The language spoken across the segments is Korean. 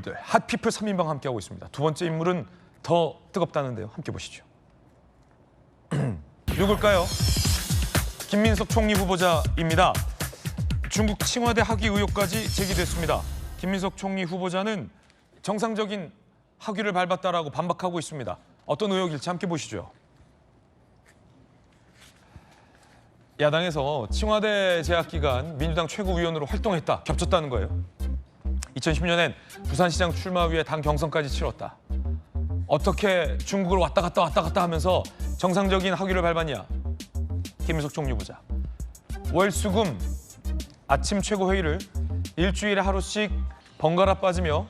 인물들 핫피플 3인방 함께하고 있습니다. 두 번째 인물은 더 뜨겁다는데요. 함께 보시죠. 누굴까요? 김민석 총리 후보자입니다. 중국 칭화대 학위 의혹까지 제기됐습니다. 김민석 총리 후보자는 정상적인 학위를 밟았다라고 반박하고 있습니다. 어떤 의혹일지 함께 보시죠. 야당에서 칭화대 재학 기간 민주당 최고위원으로 활동했다, 겹쳤다는 거예요. 2010년엔 부산시장 출마 위해 당 경선까지 치렀다. 어떻게 중국을 왔다 갔다 하면서 정상적인 학위를 밟았냐? 김민석 총리 후보자. 월수금 아침 최고회의를 일주일에 하루씩 번갈아 빠지며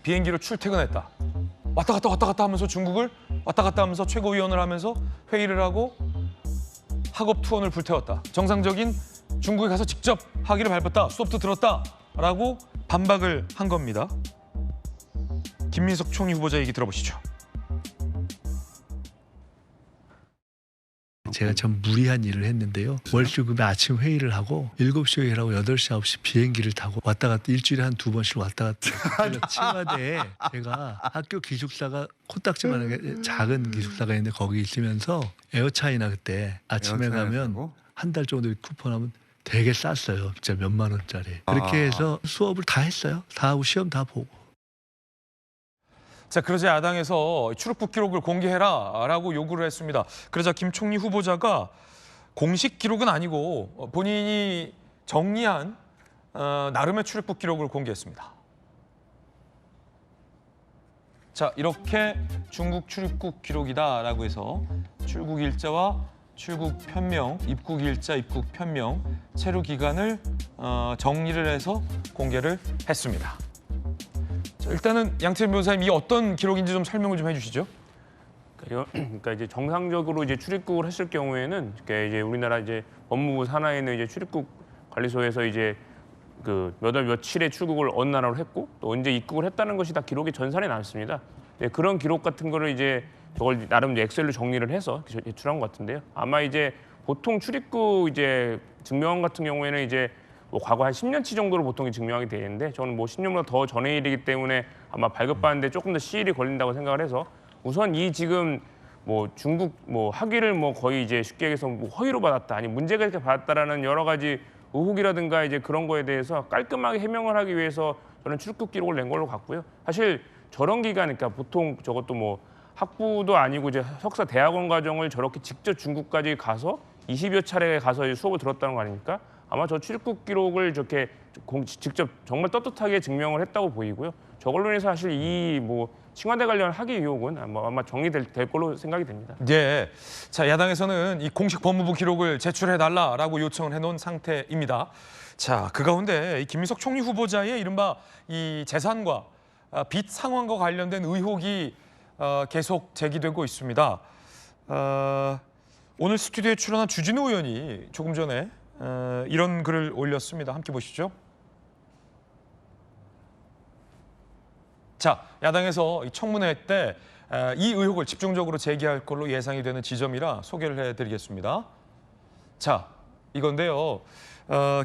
비행기로 출퇴근했다. 왔다 갔다 하면서 중국을 왔다 갔다 하면서 최고위원을 하면서 회의를 하고 학업 투혼을 불태웠다. 정상적인 중국에 가서 직접 학위를 밟았다. 수업도 들었다라고 반박을 한 겁니다. 김민석 총리 후보자 얘기 들어보시죠. 제가 참 무리한 일을 했는데요. 월수금에 아침 회의를 하고 7시 회의를 하고 8시, 9시 비행기를 타고 왔다 갔다 일주일에 한 2번씩 왔다 갔다. 칭화대에 제가 학교 기숙사가 코딱지만하게 작은 기숙사가 있는데 거기 있으면서 에어차이나 그때 아침에 가면 한 달 정도 쿠폰하면 되게 쌌어요. 진짜 몇만 원짜리. 그렇게 해서 수업을 다 했어요. 다 하고 시험 다 보고. 자, 그러자 야당에서 출입국 기록을 공개해라라고 요구를 했습니다. 그러자 김 총리 후보자가 공식 기록은 아니고 본인이 정리한 나름의 출입국 기록을 공개했습니다. 자, 이렇게 중국 출입국 기록이다라고 해서 출국 일자와 출국 편명, 입국 일자, 입국 편명, 체류 기간을 정리를 해서 공개를 했습니다. 자, 일단은 양태현 변호사님, 이 어떤 기록인지 좀 설명을 좀 해주시죠. 그러니까 이제 정상적으로 이제 출입국을 했을 경우에는 이제 우리나라 이제 법무부 산하에 있는 이제 출입국 관리소에서 이제 그 몇 월 며칠에 출국을 어느 나라로 했고 또 언제 입국을 했다는 것이 다 기록이 전산에 남습니다. 그런 기록 같은 거를 이제 저걸 나름 이제 엑셀로 정리를 해서 제출한 것 같은데요. 아마 이제 보통 출입국 이제 증명안 같은 경우에는 이제 뭐 과거 한 10년치 정도로 보통 증명하게 되는데 저는 뭐 10년보다 더 전의 일이기 때문에 아마 발급받는데 조금 더 시일이 걸린다고 생각을 해서 우선 이 지금 뭐 중국 뭐 학위를 뭐 거의 이제 쉽게 얘기해서 뭐 허위로 받았다 아니 문제가 이렇게 받았다라는 여러 가지 의혹이라든가 이제 그런 거에 대해서 깔끔하게 해명을 하기 위해서 저는 출입국 기록을 낸 걸로 같고요. 사실 저런 기간 그러니까 보통 저것도 뭐 학부도 아니고 이제 석사 대학원 과정을 저렇게 직접 중국까지 가서 20여 차례 가서 수업을 들었다는 거 아닙니까? 아마 저 출입국 기록을 저렇게 직접 정말 떳떳하게 증명을 했다고 보이고요. 저걸로 인해서 사실 이 뭐 칭화대 관련 학위 의혹은 아마 정리될 걸로 생각이 됩니다. 네, 자, 야당에서는 이 공식 법무부 기록을 제출해달라라고 요청을 해놓은 상태입니다. 자, 그 가운데 이 김민석 총리 후보자의 이른바 이 재산과 빚 상환과 관련된 의혹이 계속 제기되고 있습니다. 오늘 스튜디오에 출연한 주진우 의원이 조금 전에 이런 글을 올렸습니다. 함께 보시죠. 자, 야당에서 이 청문회 때 이 의혹을 집중적으로 제기할 걸로 예상이 되는 지점이라 소개를 해드리겠습니다. 자, 이건데요.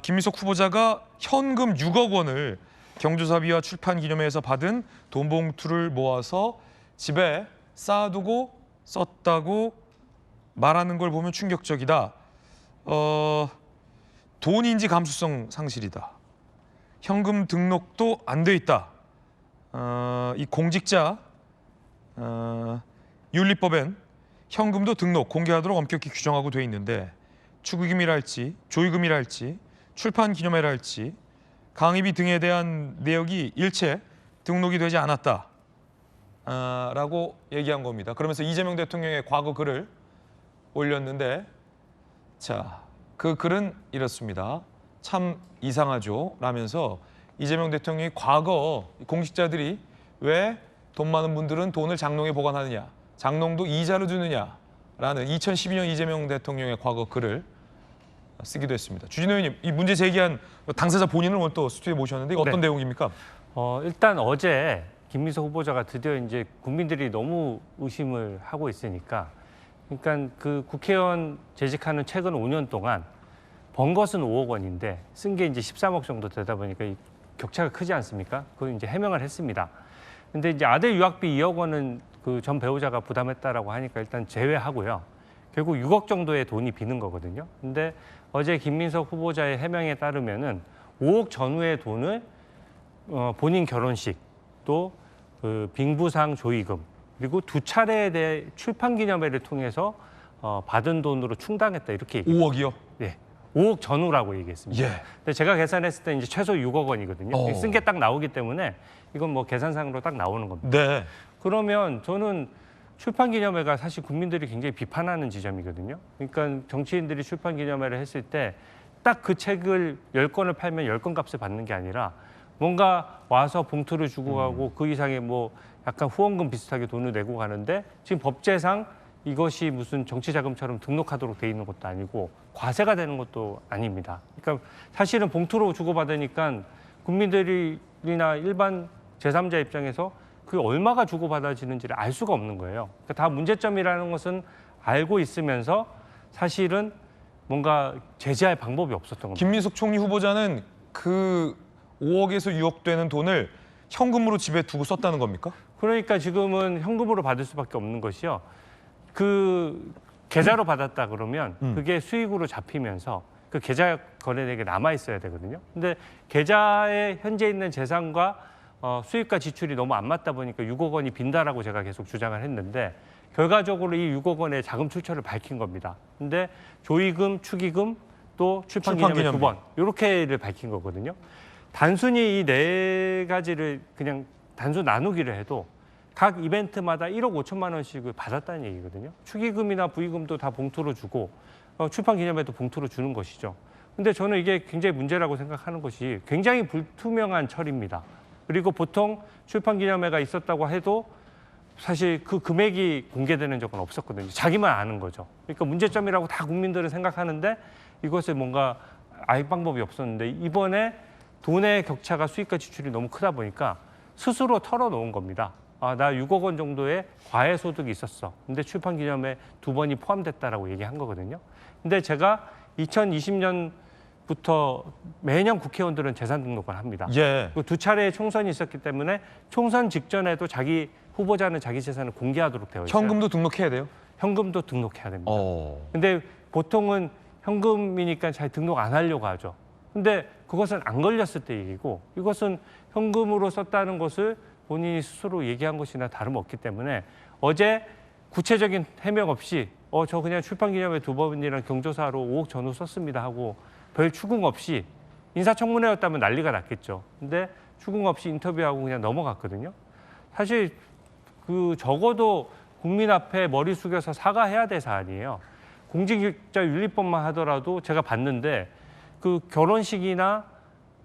김민석 후보자가 현금 6억 원을 경조사비와 출판 기념회에서 받은 돈 봉투를 모아서 집에 쌓아두고 썼다고 말하는 걸 보면 충격적이다. 돈인지 감수성 상실이다. 현금 등록도 안 돼 있다. 이 공직자 윤리법엔 현금도 등록, 공개하도록 엄격히 규정하고 돼 있는데 축의금이랄지 조의금이랄지 출판 기념회랄지 강의비 등에 대한 내역이 일체 등록이 되지 않았다. 라고 얘기한 겁니다. 그러면서 이재명 대통령의 과거 글을 올렸는데 자, 그 글은 이렇습니다. 참 이상하죠? 라면서 이재명 대통령이 과거 공직자들이 왜 돈 많은 분들은 돈을 장롱에 보관하느냐, 장롱도 이자로 주느냐라는 2012년 이재명 대통령의 과거 글을 쓰기도 했습니다. 주진우 의원님, 이 문제 제기한 당사자 본인을 오늘 또 스튜디오에 모셨는데 이거 어떤 네. 내용입니까? 일단 어제 김민석 후보자가 드디어 이제 국민들이 너무 의심을 하고 있으니까 그러니까 그 국회의원 재직하는 최근 5년 동안 번 것은 5억 원인데 쓴 게 이제 13억 정도 되다 보니까 격차가 크지 않습니까? 그걸 이제 해명을 했습니다. 근데 이제 아들 유학비 2억 원은 그 전 배우자가 부담했다라고 하니까 일단 제외하고요. 결국 6억 정도의 돈이 비는 거거든요. 근데 어제 김민석 후보자의 해명에 따르면은 5억 전후의 돈을 본인 결혼식 또 그 빙부상 조의금 그리고 2차례에 대해 출판 기념회를 통해서 받은 돈으로 충당했다 이렇게 얘기해요. 5억이요? 예. 5억 전후라고 얘기했습니다. 예. 근데 제가 계산했을 때 이제 최소 6억 원이거든요. 쓴 게 딱 나오기 때문에 이건 뭐 계산상으로 딱 나오는 겁니다. 네. 그러면 저는 출판 기념회가 사실 국민들이 굉장히 비판하는 지점이거든요. 그러니까 정치인들이 출판 기념회를 했을 때 딱 그 책을 10권을 팔면 10권 값을 받는 게 아니라 뭔가 와서 봉투를 주고 가고 그 이상의 뭐 약간 후원금 비슷하게 돈을 내고 가는데 지금 법제상 이것이 무슨 정치자금처럼 등록하도록 돼 있는 것도 아니고 과세가 되는 것도 아닙니다. 그러니까 사실은 봉투로 주고받으니까 국민들이나 일반 제3자 입장에서 그게 얼마가 주고받아지는지를 알 수가 없는 거예요. 그러니까 다 문제점이라는 것은 알고 있으면서 사실은 뭔가 제재할 방법이 없었던 겁니다. 김민석 총리 후보자는 그 5억에서 6억 되는 돈을 현금으로 집에 두고 썼다는 겁니까? 그러니까 지금은 현금으로 받을 수밖에 없는 것이요. 그 계좌로 받았다 그러면 그게 수익으로 잡히면서 그 계좌 거래액에 남아 있어야 되거든요. 근데 계좌에 현재 있는 재산과 수익과 지출이 너무 안 맞다 보니까 6억 원이 빈다라고 제가 계속 주장을 했는데 결과적으로 이 6억 원의 자금 출처를 밝힌 겁니다. 근데 조의금, 축의금, 또 출판 기념회 2번 이렇게를 밝힌 거거든요. 단순히 이 네 가지를 그냥 단순 나누기를 해도 각 이벤트마다 1억 5천만 원씩을 받았다는 얘기거든요. 축의금이나 부의금도 다 봉투로 주고 출판 기념회도 봉투로 주는 것이죠. 근데 저는 이게 굉장히 문제라고 생각하는 것이 굉장히 불투명한 처리입니다. 그리고 보통 출판 기념회가 있었다고 해도 사실 그 금액이 공개되는 적은 없었거든요. 자기만 아는 거죠. 그러니까 문제점이라고 다 국민들은 생각하는데 이것을 뭔가 알 방법이 없었는데 이번에 돈의 격차가 수익과 지출이 너무 크다 보니까 스스로 털어놓은 겁니다. 아, 나 6억 원 정도의 과외 소득이 있었어. 근데 출판 기념회 2번이 포함됐다라고 얘기한 거거든요. 근데 제가 2020년부터 매년 국회의원들은 재산 등록을 합니다. 예. 그 2차례의 총선이 있었기 때문에 총선 직전에도 자기 후보자는 자기 재산을 공개하도록 되어 있어요. 현금도 등록해야 돼요? 현금도 등록해야 됩니다. 어. 근데 보통은 현금이니까 잘 등록 안 하려고 하죠. 근데 그것은 안 걸렸을 때 얘기고 이것은 현금으로 썼다는 것을 본인이 스스로 얘기한 것이나 다름없기 때문에 어제 구체적인 해명 없이 저 그냥 출판기념회 2번이랑 경조사로 5억 전후 썼습니다 하고 별 추궁 없이 인사청문회였다면 난리가 났겠죠. 근데 추궁 없이 인터뷰하고 그냥 넘어갔거든요. 사실 그 적어도 국민 앞에 머리 숙여서 사과해야 될 사안이에요. 공직자윤리법만 하더라도 제가 봤는데 그 결혼식이나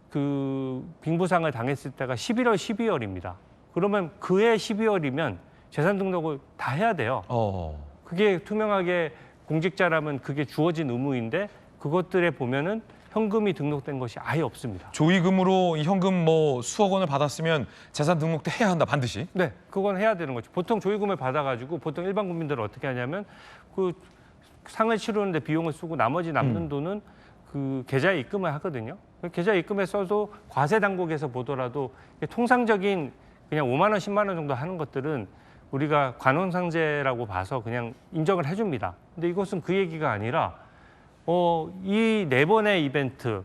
그 빙부상을 당했을 때가 11월, 12월입니다. 그러면 그해 12월이면 재산 등록을 다 해야 돼요. 그게 투명하게 공직자라면 그게 주어진 의무인데 그것들에 보면은 현금이 등록된 것이 아예 없습니다. 조의금으로 이 현금 뭐 수억 원을 받았으면 재산 등록도 해야 한다 반드시. 네, 그건 해야 되는 거죠. 보통 조의금을 받아가지고 보통 일반 국민들은 어떻게 하냐면 그 상을 치르는데 비용을 쓰고 나머지 남는 돈은 그 계좌에 입금을 하거든요. 계좌에 입금에 써도 과세 당국에서 보더라도 통상적인 그냥 5만 원, 10만 원 정도 하는 것들은 우리가 관원상제라고 봐서 그냥 인정을 해줍니다. 근데 이것은 그 얘기가 아니라 이 네 번의 이벤트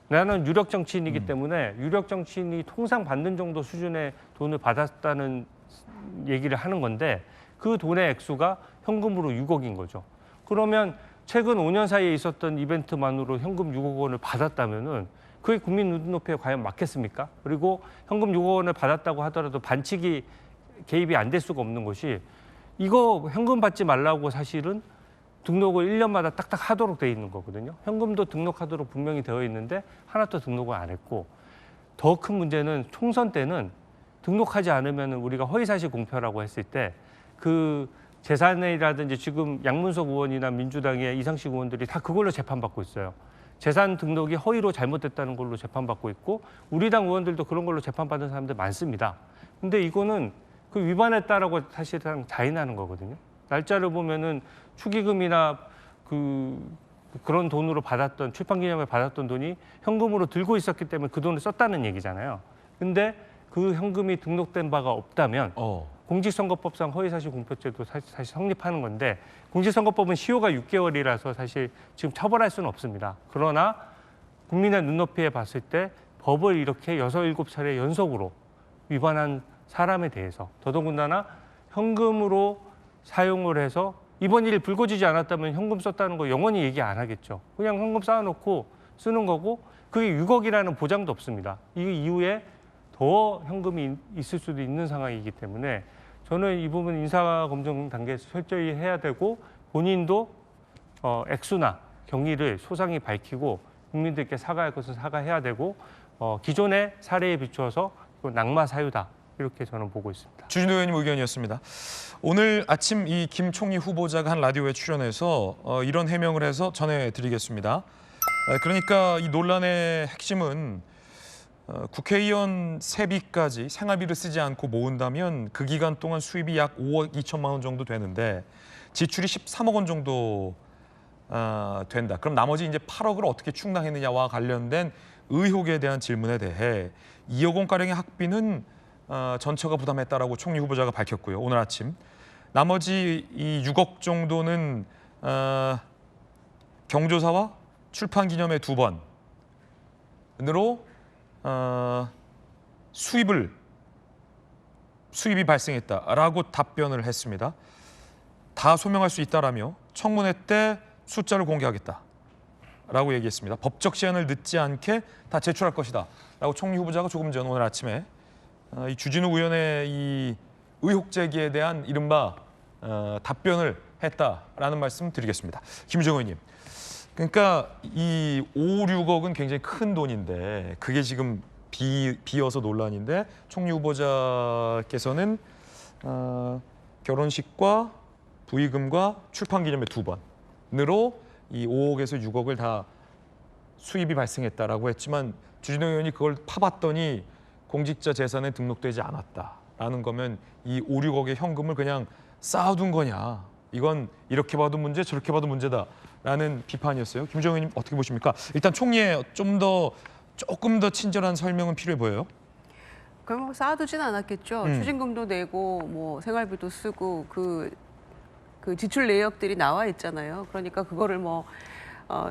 나는 유력 정치인이기 때문에 유력 정치인이 통상 받는 정도 수준의 돈을 받았다는 얘기를 하는 건데 그 돈의 액수가 현금으로 6억인 거죠. 그러면 최근 5년 사이에 있었던 이벤트만으로 현금 6억 원을 받았다면은 그게 국민 눈높이에 과연 맞겠습니까? 그리고 현금 6억 원을 받았다고 하더라도 반칙이 개입이 안 될 수가 없는 것이 이거 현금 받지 말라고 사실은 등록을 1년마다 딱딱 하도록 돼 있는 거거든요. 현금도 등록하도록 분명히 되어 있는데 하나도 등록을 안 했고 더 큰 문제는 총선 때는 등록하지 않으면 우리가 허위사실 공표라고 했을 때 그 재산이라든지 지금 양문석 의원이나 민주당의 이상식 의원들이 다 그걸로 재판받고 있어요. 재산 등록이 허위로 잘못됐다는 걸로 재판받고 있고 우리 당 의원들도 그런 걸로 재판받은 사람들 많습니다. 근데 이거는 그 위반했다라고 사실상 자인하는 거거든요. 날짜를 보면은 축의금이나 그 그런 돈으로 받았던 출판 기념회 받았던 돈이 현금으로 들고 있었기 때문에 그 돈을 썼다는 얘기잖아요. 근데 그 현금이 등록된 바가 없다면 공직선거법상 허위사실 공표죄도 사실 성립하는 건데 공직선거법은 시효가 6개월이라서 사실 지금 처벌할 수는 없습니다. 그러나 국민의 눈높이에 봤을 때 법을 이렇게 6, 7차례 연속으로 위반한 사람에 대해서 더더군다나 현금으로 사용을 해서 이번 일 불거지지 않았다면 현금 썼다는 거 영원히 얘기 안 하겠죠. 그냥 현금 쌓아놓고 쓰는 거고 그게 6억이라는 보장도 없습니다. 이 이후에 더 현금이 있을 수도 있는 상황이기 때문에 저는 이 부분 인사검증 단계에서 철저히 해야 되고 본인도 액수나 경위를 소상히 밝히고 국민들께 사과할 것은 사과해야 되고 기존의 사례에 비추어서 낙마 사유다 이렇게 저는 보고 있습니다. 주진우 의원님 의견이었습니다. 오늘 아침 이 김 총리 후보자가 한 라디오에 출연해서 이런 해명을 해서 전해드리겠습니다. 그러니까 이 논란의 핵심은 국회의원 세비까지 생활비를 쓰지 않고 모은다면 그 기간 동안 수입이 약 5억 2천만 원 정도 되는데 지출이 13억 원 정도 된다. 그럼 나머지 이제 8억을 어떻게 충당했느냐와 관련된 의혹에 대한 질문에 대해 2억 원가량의 학비는 전처가 부담했다라고 총리 후보자가 밝혔고요. 오늘 아침 나머지 이 6억 정도는 경조사와 출판 기념회 2번으로 수입이 발생했다라고 답변을 했습니다. 다 소명할 수 있다라며 청문회 때 숫자를 공개하겠다라고 얘기했습니다. 법적 시한을 늦지 않게 다 제출할 것이다라고 총리 후보자가 조금 전 오늘 아침에 이 주진우 의원의 이 의혹 제기에 대한 이른바 답변을 했다라는 말씀 드리겠습니다. 김우정 의원님. 그러니까 이 5, 6억은 굉장히 큰 돈인데 그게 지금 비어서 논란인데 총리 후보자께서는 결혼식과 부의금과 출판기념회 2번으로 이 5억에서 6억을 다 수입이 발생했다라고 했지만 주진우 의원이 그걸 파봤더니 공직자 재산에 등록되지 않았다라는 거면 이 5, 6억의 현금을 그냥 쌓아둔 거냐. 이건 이렇게 봐도 문제 저렇게 봐도 문제다라는 비판이었어요. 김우정 의원님 어떻게 보십니까? 일단 총리의 조금 더 친절한 설명은 필요해 보여요. 그럼 쌓아두진 않았겠죠. 추징금도 내고 뭐 생활비도 쓰고 그 지출 내역들이 나와 있잖아요. 그러니까 그거를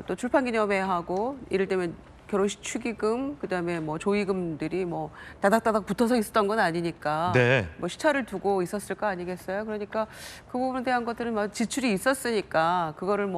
또 출판기념회하고 이를테면 결혼식 축의금, 그다음에 뭐 조의금들이 뭐 다닥다닥 붙어서 있었던 건 아니니까 네. 뭐 시차를 두고 있었을 거 아니겠어요? 그러니까 그 부분에 대한 것들은 지출이 있었으니까 그거를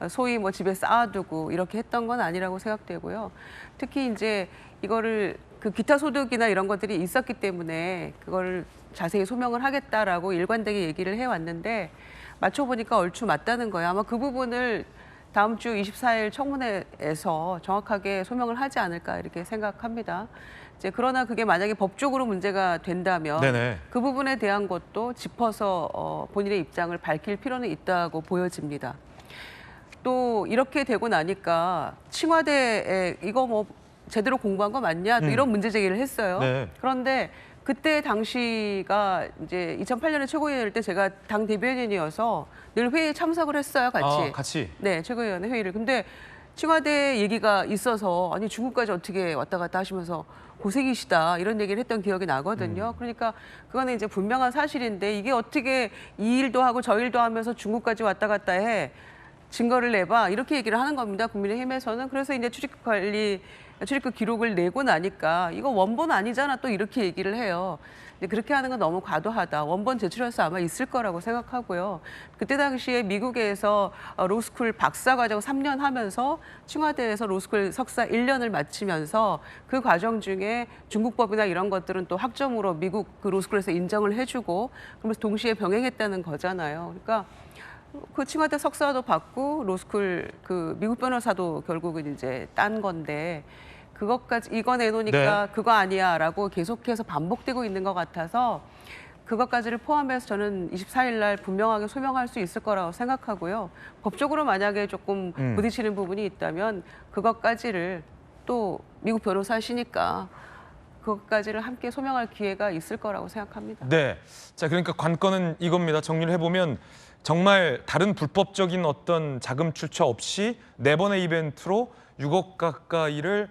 소위 집에 쌓아두고 이렇게 했던 건 아니라고 생각되고요. 특히 이제 이거를 그 기타 소득이나 이런 것들이 있었기 때문에 그거를 자세히 소명을 하겠다라고 일관되게 얘기를 해왔는데 맞춰보니까 얼추 맞다는 거예요. 아마 그 부분을 다음 주 24일 청문회에서 정확하게 소명을 하지 않을까 이렇게 생각합니다. 이제 그러나 그게 만약에 법적으로 문제가 된다면 네네. 그 부분에 대한 것도 짚어서 본인의 입장을 밝힐 필요는 있다고 보여집니다. 또 이렇게 되고 나니까 청와대에 이거 제대로 공부한 거 맞냐 또 이런 문제 제기를 했어요. 네. 그런데 그때 당시가 이제 2008년에 최고위원일 때 제가 당 대변인이어서 늘 회의에 참석을 했어요, 같이. 같이. 네, 최고위원회 회의를. 근데 청와대 얘기가 있어서 아니 중국까지 어떻게 왔다 갔다 하시면서 고생이시다 이런 얘기를 했던 기억이 나거든요. 그러니까 그거는 이제 분명한 사실인데 이게 어떻게 이 일도 하고 저 일도 하면서 중국까지 왔다 갔다 해. 증거를 내봐 이렇게 얘기를 하는 겁니다. 국민의힘에서는. 그래서 이제 출입국 기록을 내고 나니까 이거 원본 아니잖아 또 이렇게 얘기를 해요. 근데 그렇게 하는 건 너무 과도하다. 원본 제출해서 아마 있을 거라고 생각하고요. 그때 당시에 미국에서 로스쿨 박사과정 3년 하면서 청와대에서 로스쿨 석사 1년을 마치면서 그 과정 중에 중국법이나 이런 것들은 또 학점으로 미국 그 로스쿨에서 인정을 해주고 그러면서 동시에 병행했다는 거잖아요. 그러니까 그 청와대 석사도 받고 로스쿨 그 미국 변호사도 결국은 이제 딴 건데 그것까지 이거 내놓으니까 네. 그거 아니야라고 계속해서 반복되고 있는 것 같아서 그것까지를 포함해서 저는 24일 날 분명하게 소명할 수 있을 거라고 생각하고요. 법적으로 만약에 조금 부딪히는 부분이 있다면 그것까지를 또 미국 변호사시니까 그것까지를 함께 소명할 기회가 있을 거라고 생각합니다. 네. 자, 그러니까 관건은 이겁니다. 정리를 해보면 정말 다른 불법적인 어떤 자금 출처 없이 4번의 이벤트로 6억 가까이를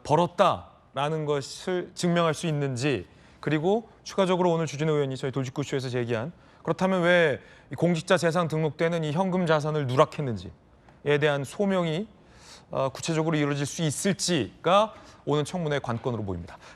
벌었다라는 것을 증명할 수 있는지, 그리고 추가적으로 오늘 주진우 의원이 저희 돌직구쇼에서 제기한 그렇다면 왜 공직자 재산 등록되는 이 현금 자산을 누락했는지에 대한 소명이 구체적으로 이루어질 수 있을지가 오늘 청문회 관건으로 보입니다.